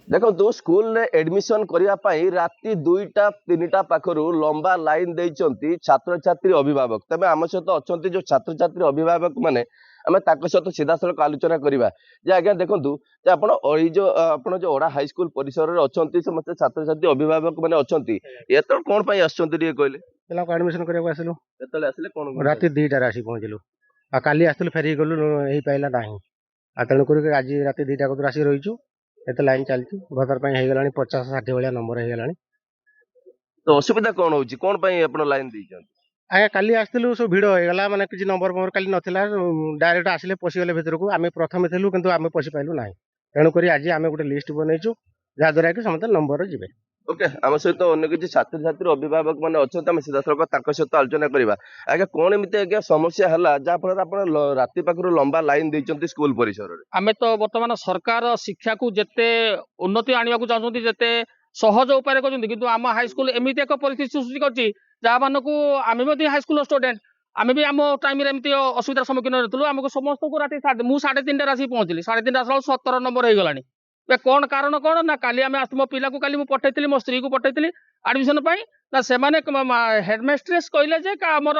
देखो school admission करने राति 2टा 3टा पाखर लंबा लाइन देइचंती छात्र छात्री अभिभावक तबे आम सहित अच्छा जो छात्र छात्री अभिभावक माने आम सहित सीधा सड़क आलोचना करवा जे आज्ञा देखूँ जे आप जो ओडा हाईस्कल परिसर में अच्छा समस्त छात्र छात्री अभिभावक मैंने अच्छा ये तो कौन पाई कहले पिला एडमिशन करने आसिलु आसिले कौन राति 2टार आसी पहुँचलु आ काली आसलु फेरी गलु यही पाइला ना तेणुक आज राति 2टा कदर आसिक रहीचु एत लाइन चलती भदर 50-60 भाया नंबर हो तो असुविधा कौन हो कौन पाई आप लाइन दीजिए आगे काली आसलु सब भिड़ होगा मैंने किसी नंबर फंबर काली नाला डायरेक्ट आसिले पशिगले भितर को आम प्रथम थिलु किंतु आम पशि पाइलु ना तेणुक आज आम गोटे लिस्ट बनईचु जहाद्वारा कि समस्त नंबर जी ओके आम सहित अन्य किसी छात्र छात्री अभिभावक मैंने अच्छा सीधा सड़क सहित आलोचना करवा आगे कौन एमती आज्ञा समस्या है जहाँफल आप राति पाखर लंबा लाइन देते स्कूल परिसर में आमे तो वर्तमान सरकार शिक्षा को जिते उन्नति आने को चाहते जिते सहज उपाय कर आम हाईस्कल एमती एक परिस्थिति सृष्टि कर जहाँ मानक आम हाईस्कल स्टूडेंट आम भी आम टाइम असुविधार सम्मुखीन होती आमको समस्त को राति 3:30 आसिक पहुंचली 3:30 आसला 17 नंबर हो गलानी कौन कारण कौन ना काली आम मो पिला को काली पठेली मो स्त्री को पठेली आडमिशन ना से हेडमिस्ट्रेस कहले जे आमर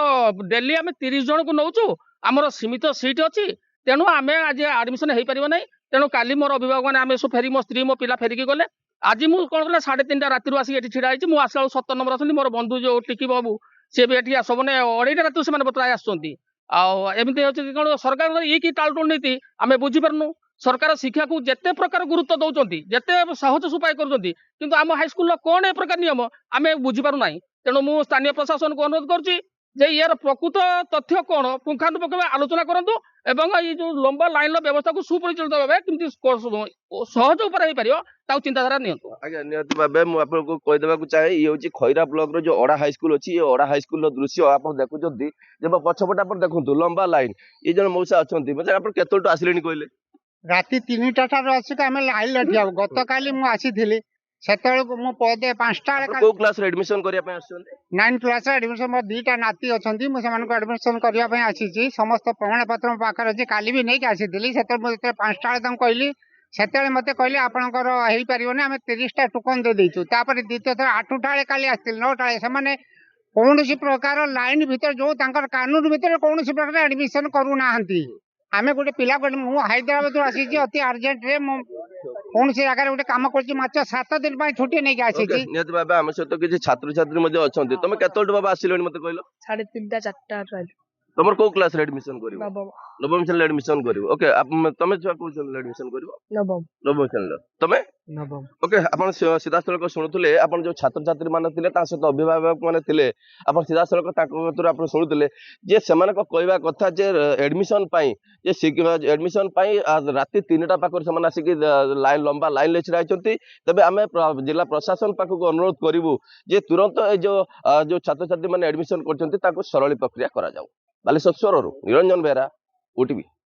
डेली आम 30 जन को नौचु आमर सीमित सीट अच्छी तेणु आम आज आडमिशन हो पार ना तेणु काली मोर अभिभावक मैंने आम सब फेरी मो स्त्री मो पिला फेरिकी गले आज मुझे कौन कला 3:30 राति आसिक छिड़ा मुझे आसला 17 नंबर आसती मोर बंधु जो टिकी बाबू सी भी ये आस मैंने 2:30 राति से प्राय आमती कौन सरकार ये कि टालटुल नीति आम बुझीपारनु सरकार शिक्षा को जिते प्रकार गुरुत्व दौरान जिते सहज उपाय कर आम हाईस्कल कौन ए प्रकार नियम आम बुझीपार ना तेणु मु स्थानीय प्रशासन को अनुरोध करुच्ची जे यार प्रकृत तथ्य कौन पुंखानुपुंख आलोचना करूँ एवं ये जो लंबा लाइन व्यवस्था को सुपरिचालित भाव कमी सहज उपर चिंताधारा नियंतु आज्ञा निहत भाव मुझे कहीदेवा चाहे ये हूँ खैरा ब्लॉक जो ओडा हाईस्कल अच्छी ये ओडा हाईस्कल दृश्य आप देखुं जब पछपटे आप देखो लंबा लाइन ये जन मौसा अच्छा मतलब आप केतु आसिले कहले राति 3टा आसिक आम लाइन ठिया गत काली मुझी से मो पदे 5टा को क्लास एडमिशन करने 9 क्लास एडमिशन मोर 2टा नाती अच्छा मुझे एडमिशन करने आसी समस्त प्रमाण पत्र मो पाखे अच्छे काली भी नहीं आसी से 5टा कहली से मत कहले आपंकर हो पारे आम 30टा टोकन दे देचु द्वितीय थर 8टा काली आसती 9टा से कौन प्रकार लाइन भितर जो कानून भितर कौन प्रकार एडमिशन करूना आमे गोटे पिला हैदराबाद आसी अति अर्जेंट रे कौन से जगह गोटे कम कर 7 दिन छुट्टी नहीं आसी निहत भाव आम सहित किसी छात्र छात्री अच्छा तुम केतु बाबा आसिले मत कहल 3:30 4टा तुम को क्लास एडमिशन कर नवम श्रेणी एडमिशन कर ओके तुम छुआ को एडमिशन कर नवम श्रेणी तुम ओके आप सीधा सड़क शुणुले आप जो छात्र छात्री मैंने सहित अभिभावक मैंने आप सीधा सड़क आप शुणुले जे से कहवा कथा जे एडमिशन एडमिशन राति 3टा पाखर से आसिक लाइन लंबा लाइन छिड़ा तेज आम जिला प्रशासन पाखक अनुरोध करूँ जे तुरंत जो छात्र छात्री मैंने एडमिशन कर सरली प्रक्रिया करा बालेश्वर निरंजन बेहरा ओटीवी।